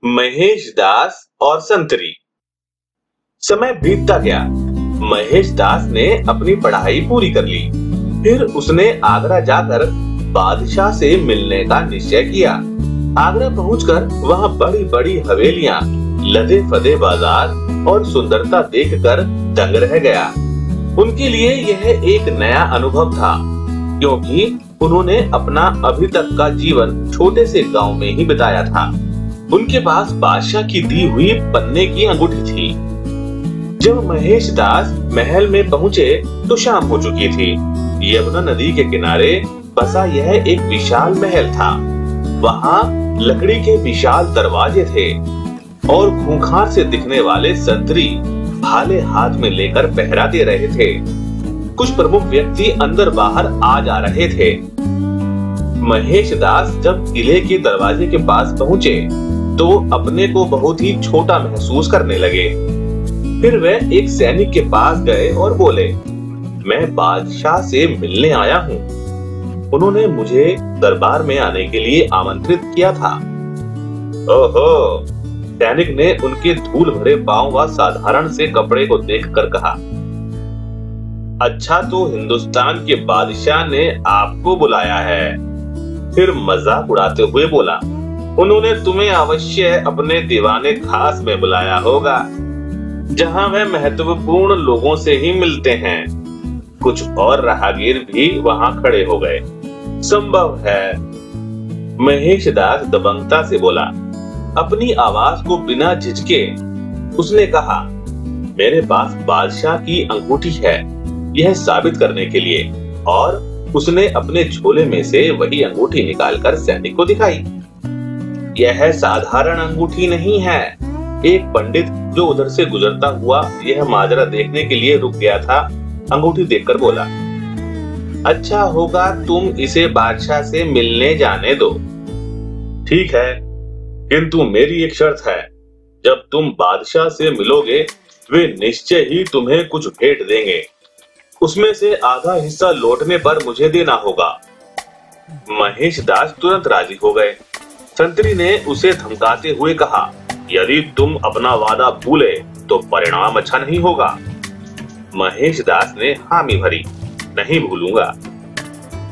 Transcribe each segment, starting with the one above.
महेश दास और संतरी। समय बीतता गया। महेश दास ने अपनी पढ़ाई पूरी कर ली। फिर उसने आगरा जाकर बादशाह से मिलने का निश्चय किया। आगरा पहुंचकर वहां बड़ी बड़ी हवेलियां, लदे फदे बाजार और सुंदरता देखकर दंग रह गया। उनके लिए यह एक नया अनुभव था, क्योंकि उन्होंने अपना अभी तक का जीवन छोटे से गांव में ही बिताया था। उनके पास बादशाह की दी हुई पन्ने की अंगूठी थी। जब महेश दास महल में पहुंचे तो शाम हो चुकी थी। यमुना नदी के किनारे बसा यह एक विशाल महल था। वहां लकड़ी के विशाल दरवाजे थे और खूंखार से दिखने वाले संतरी भाले हाथ में लेकर पहरा दे रहे थे। कुछ प्रमुख व्यक्ति अंदर बाहर आ जा रहे थे। महेश दास जब किले के दरवाजे के पास पहुंचे तो अपने को बहुत ही छोटा महसूस करने लगे। फिर वे एक सैनिक के पास गए और बोले, मैं बादशाह से मिलने आया हूँ। उन्होंने मुझे दरबार में आने के लिए आमंत्रित किया था। ओहो, सैनिक ने उनके धूल भरे पांव व साधारण से कपड़े को देखकर कहा, अच्छा तो हिंदुस्तान के बादशाह ने आपको बुलाया है। फिर मजाक उड़ाते हुए बोला, उन्होंने तुम्हें अवश्य अपने दीवाने खास में बुलाया होगा, जहां वह महत्वपूर्ण लोगों से ही मिलते हैं। कुछ और राहगीर भी वहां खड़े हो गए। संभव है, महेश दास दबंगता से बोला। अपनी आवाज को बिना झिझके उसने कहा, मेरे पास बादशाह की अंगूठी है, यह साबित करने के लिए। और उसने अपने झोले में से वही अंगूठी निकालकर सैनिक को दिखाई। यह साधारण अंगूठी नहीं है। एक पंडित जो उधर से गुजरता हुआ यह माजरा देखने के लिए रुक गया था, अंगूठी देखकर बोला, अच्छा होगा तुम इसे बादशाह से मिलने जाने दो। ठीक है, किंतु मेरी एक शर्त है, जब तुम बादशाह से मिलोगे वे निश्चय ही तुम्हें कुछ भेंट देंगे। उसमें से आधा हिस्सा लौटने पर मुझे देना होगा। महेश दास तुरंत राजी हो गए। संतरी ने उसे धमकाते हुए कहा, यदि तुम अपना वादा भूले तो परिणाम अच्छा नहीं होगा। महेश दास ने हामी भरी, नहीं भूलूंगा,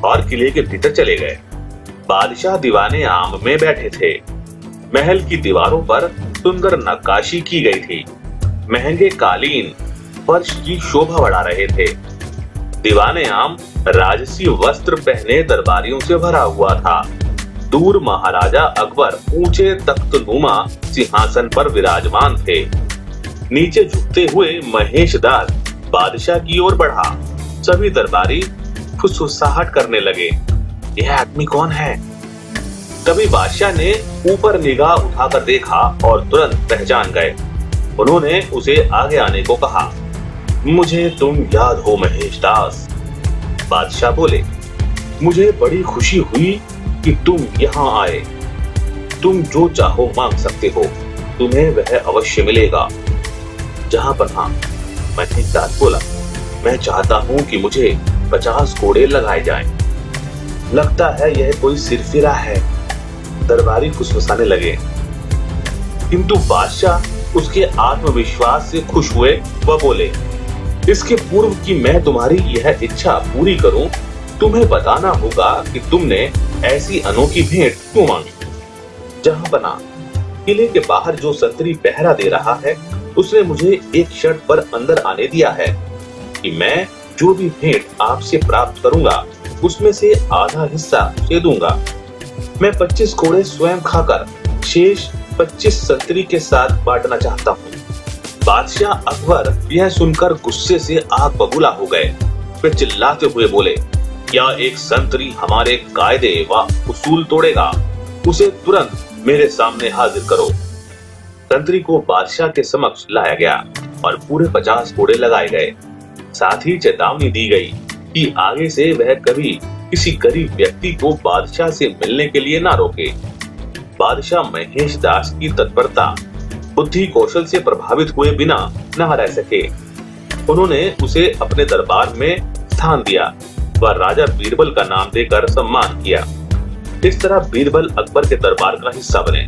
और किले के भीतर चले गए। बादशाह दीवाने आम में बैठे थे। महल की दीवारों पर सुंदर नक्काशी की गई थी। महंगे कालीन फर्श की शोभा बढ़ा रहे थे। दीवाने आम राजसी वस्त्र पहने दरबारियों से भरा हुआ था। दूर महाराजा अकबर ऊंचे तख्तनुमा सिंहासन पर विराजमान थे। नीचे झुकते हुए महेश दास बादशाह की ओर बढ़ा। सभी दरबारी फुसफुसाहट करने लगे, यह आदमी कौन है? तभी बादशाह ने ऊपर निगाह उठाकर देखा और तुरंत पहचान गए। उन्होंने उसे आगे आने को कहा। मुझे तुम याद हो महेश दास? बादशाह बोले, मुझे बड़ी खुशी हुई कि तुम यहाँ आए। तुम जो चाहो मांग सकते हो, तुम्हें वह अवश्य मिलेगा। जहां पर हाँ, महेश दास बोला, मैं चाहता हूँ कि मुझे 50 घोड़े लगाए जाएं। लगता है यह कोई सिरफिरा है। दरबारी फुसफुसाने लगे, किंतु बादशाह उसके आत्मविश्वास से खुश हुए व बोले, इसके पूर्व कि मैं तुम्हारी यह इच्छा पूरी करूं, तुम्हें बताना होगा कि तुमने ऐसी अनोखी भेंट क्यों मांगी। जहां बना किले के बाहर जो संतरी पहरा दे रहा है, उसने मुझे एक शर्त पर अंदर आने दिया है कि मैं जो भी भेंट आपसे प्राप्त करूंगा उसमें से आधा हिस्सा उसे दूंगा। मैं 25 घोड़े स्वयं खाकर शेष 25 संतरी के साथ बांटना चाहता हूँ। बादशाह अकबर यह सुनकर गुस्से से आग बबूला हो गए। वे चिल्लाते हुए बोले, क्या एक संतरी हमारे कायदे व उसूल तोड़ेगा? उसे तुरंत मेरे सामने हाजिर करो। संतरी को बादशाह के समक्ष लाया गया और पूरे 50 घोड़े लगाए गए। साथ ही चेतावनी दी गई कि आगे से वह कभी किसी गरीब व्यक्ति को बादशाह से मिलने के लिए ना रोके। बादशाह महेश दास की तत्परता बुद्धि कौशल से प्रभावित हुए बिना न रह सके। उन्होंने उसे अपने दरबार में स्थान दिया व राजा बीरबल का नाम देकर सम्मान किया। इस तरह बीरबल अकबर के दरबार का हिस्सा बने।